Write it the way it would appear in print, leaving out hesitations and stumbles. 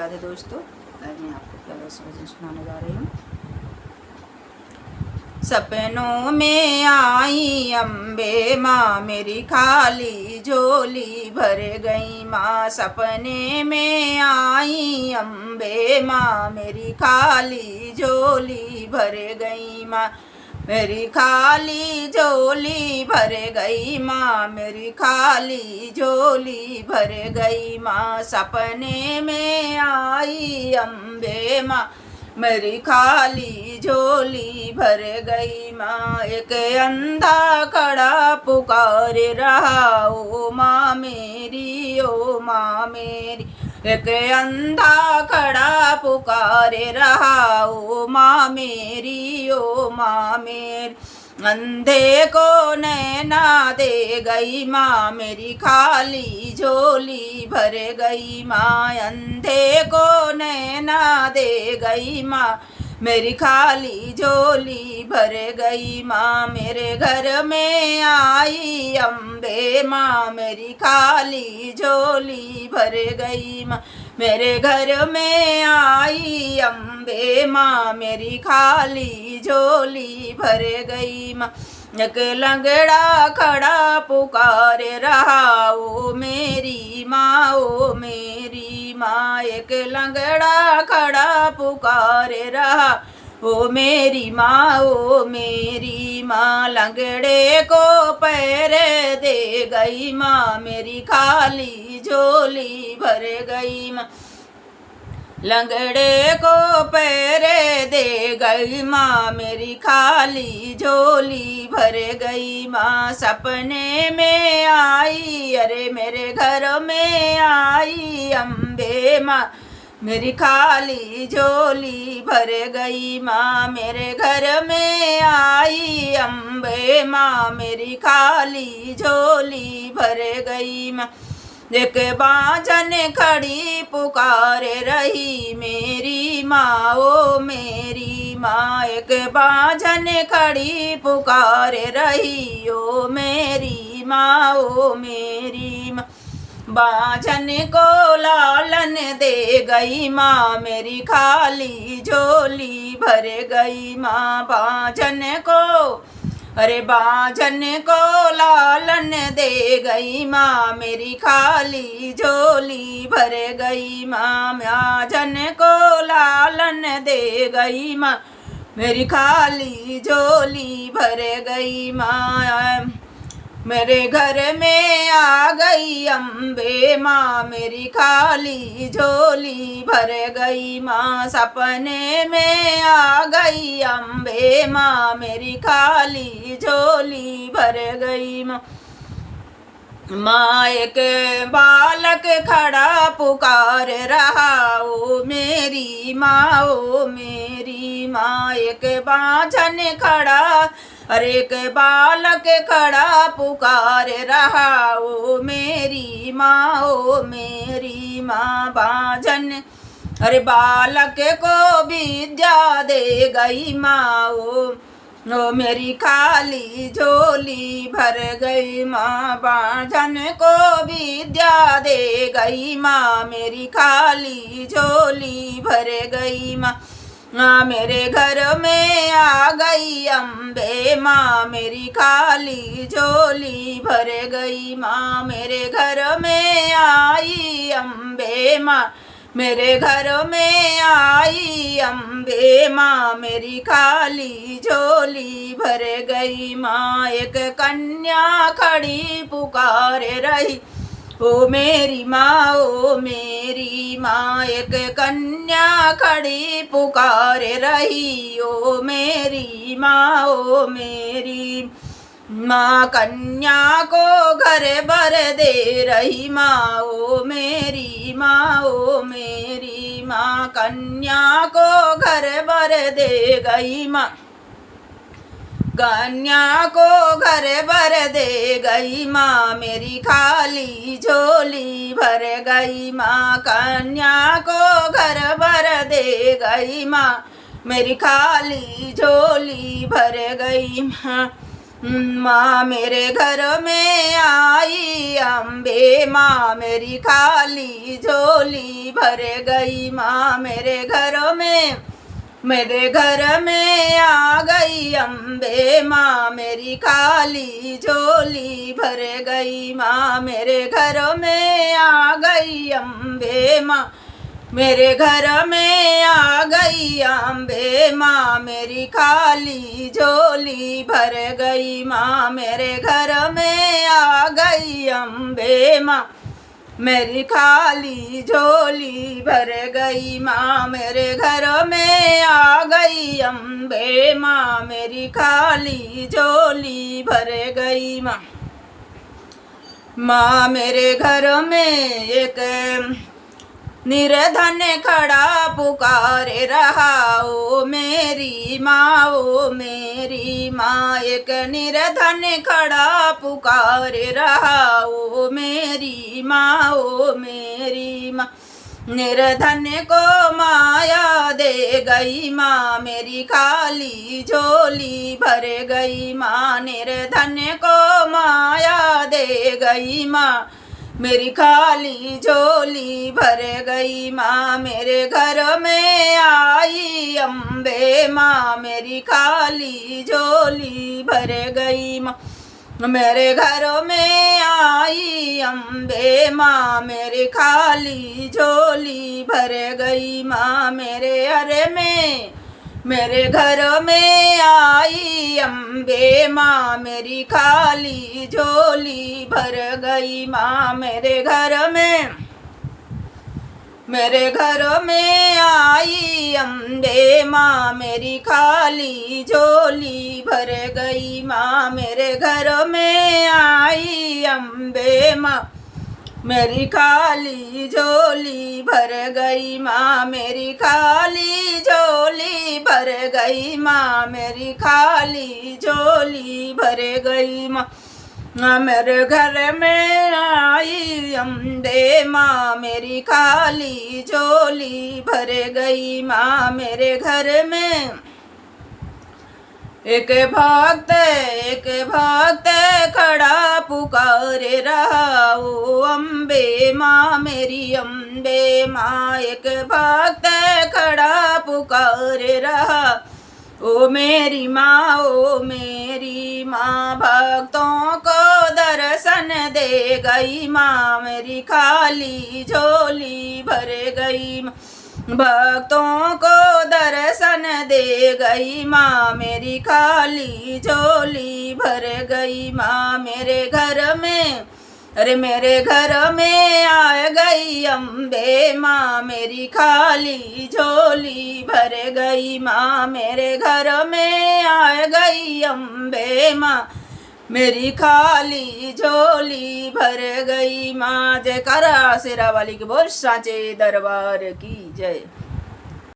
राधे दोस्तों, आज मैं आपको प्यारा सा भजन सुनाने जा रही हूँ। सपनों में आई अम्बे माँ मेरी खाली झोली भर गई माँ। सपने में आई अम्बे माँ मेरी खाली झोली भर गई माँ। मेरी खाली झोली भर गई माँ, मेरी खाली झोली भर गई माँ। सपने में आई अम्बे माँ मेरी खाली झोली भर गई माँ। एक अंधा खड़ा पुकार रहा ओ माँ मेरी, ओ माँ मेरी। एक अंधा खड़ा पुकारे रहा ओ माँ मेरी, ओ माँ मेरी। अंधे को नैना दे गई माँ मेरी खाली झोली भर गई माँ। अंधे को नैना दे गई माँ मेरी खाली झोली भर गई माँ। मेरे घर में आई अम्बे माँ मेरी खाली झोली भर गई माँ। मेरे घर में आई अम्बे माँ मेरी खाली झोली भर गई माँ। एक लंगड़ा खड़ा पुकारे रहा ओ मेरी माँ, ओ मेरी माँ। एक लंगड़ा खड़ा पुकारे रहा ओ मेरी माँ, ओ मेरी माँ। लंगड़े को पैर दे गई माँ मेरी खाली झोली भर गई माँ। लंगड़े को पैर दे गई माँ मेरी खाली झोली भर गई माँ। सपने में आई अरे मेरे घर में आई अम्बे माँ मेरी खाली झोली भर गई माँ। मेरे घर में आई अम्बे माँ मेरी खाली झोली भर गई माँ। एक बाजन खड़ी पुकारे रही मेरी माँ, ओ मेरी माँ। एक बाजन खड़ी पुकारे रही ओ मेरी माँ, ओ मेरी माँ। बाजन को लालन दे गई माँ मेरी खाली झोली भर गई माँ। बाजन को अरे बाजन को लालन दे गई माँ मेरी खाली झोली भर गई माँ। बाजन को लालन दे गई माँ मेरी खाली झोली भर गई माँ। मेरे घर में आ गई अम्बे माँ मेरी खाली झोली भर गई माँ। सपने में आ गई अम्बे माँ मेरी खाली झोली भर गई माँ। माँ एक बालक खड़ा पुकार रहा ओ मेरी माँ, ओ मेरी माँ। एक बाजन खड़ा अरे एक बालक खड़ा पुकार रहा ओ मेरी माँ, ओ मेरी माँ। बाजन अरे बालक को विद्या दे गई माँ ओ मेरी खाली झोली भर गई माँ। बाजन को विद्या दे गई माँ मेरी खाली झोली भर गई माँ। मेरे घर में आ गई अम्बे माँ मेरी खाली झोली भर गई माँ। मेरे घर में आई अम्बे माँ मेरे घर में आई अम्बे माँ मेरी खाली झोली भर गई माँ। एक कन्या खड़ी पुकारे रही ओ मेरी माँ, ओ मेरी माँ। एक कन्या खड़ी पुकारे रही ओ मेरी माँ, ओ मेरी माँ। कन्या को घर भर दे रही माँ ओ मेरी माँ, ओ मेरी माँ। कन्या को घर भर दे गई माँ। कन्या को घर भर दे गई माँ मेरी खाली झोली भर गई माँ। कन्या को घर भर दे गई माँ मेरी खाली झोली भर गई माँ। माँ मेरे घर में आई अम्बे, माँ मेरी खाली झोली भर गई। माँ मेरे घर में आ गई अम्बे, माँ मेरी खाली झोली भर गई। माँ मेरे घर में आ गई अम्बे, माँ मेरे घर में आ गई अम्बे, माँ मेरी खाली झोली भर गई। माँ मेरे घर में आ गई अम्बे, माँ मेरी खाली झोली भर गई। माँ मेरे घर में आ गई अम्बे, माँ मेरी खाली झोली भर गई। माँ मेरे घर में एक निर्धन खड़ा पुकारे रहा, ओ मेरी माँ, ओ मेरी माँ। एक निर्धन खड़ा पुकारे रहा, ओ मेरी माँ, ओ मेरी माँ। निर्धन को माया दे गई माँ, मेरी खाली झोली भर गई। माँ निर्धन को माया दे गई माँ, मेरी खाली झोली भर गई। माँ मेरे घर में आई अम्बे, माँ मेरी खाली झोली भर गई। माँ मेरे घर में आई अम्बे, माँ मेरी खाली झोली भर गई। माँ मेरे घर में आई अम्बे, माँ मेरी खाली झोली भर गई। माँ मेरे घर में आई अम्बे, माँ मेरी खाली झोली भर गई। माँ मेरे घर में आई अम्बे, माँ मेरी खाली झोली भर गई। माँ मेरी खाली झोली भर गई। माँ मेरी खाली झोली भर गई। माँ मेरे घर में आई अम्बे, माँ मेरी खाली झोली भर गई। माँ मेरे घर में एक भक्त खड़ा पुकारे रहा, ओ अम्बे, माँ मेरी अम्बे। माँ एक भक्त खड़ा पुकारे रहा, ओ मेरी माँ, ओ मेरी माँ। भक्तों को दर्शन दे गई माँ, मेरी खाली झोली भर गई। भक्तों को दर्शन दे गई माँ, मेरी खाली झोली भर गई। माँ मेरे घर में आ गई अम्बे, माँ मेरी खाली झोली भर गई। माँ मेरे घर में आ गई अम्बे, माँ मेरी खाली झोली भर गई। माँ जयकारा शेरा वाली की बोल, साचे दरबार की जय।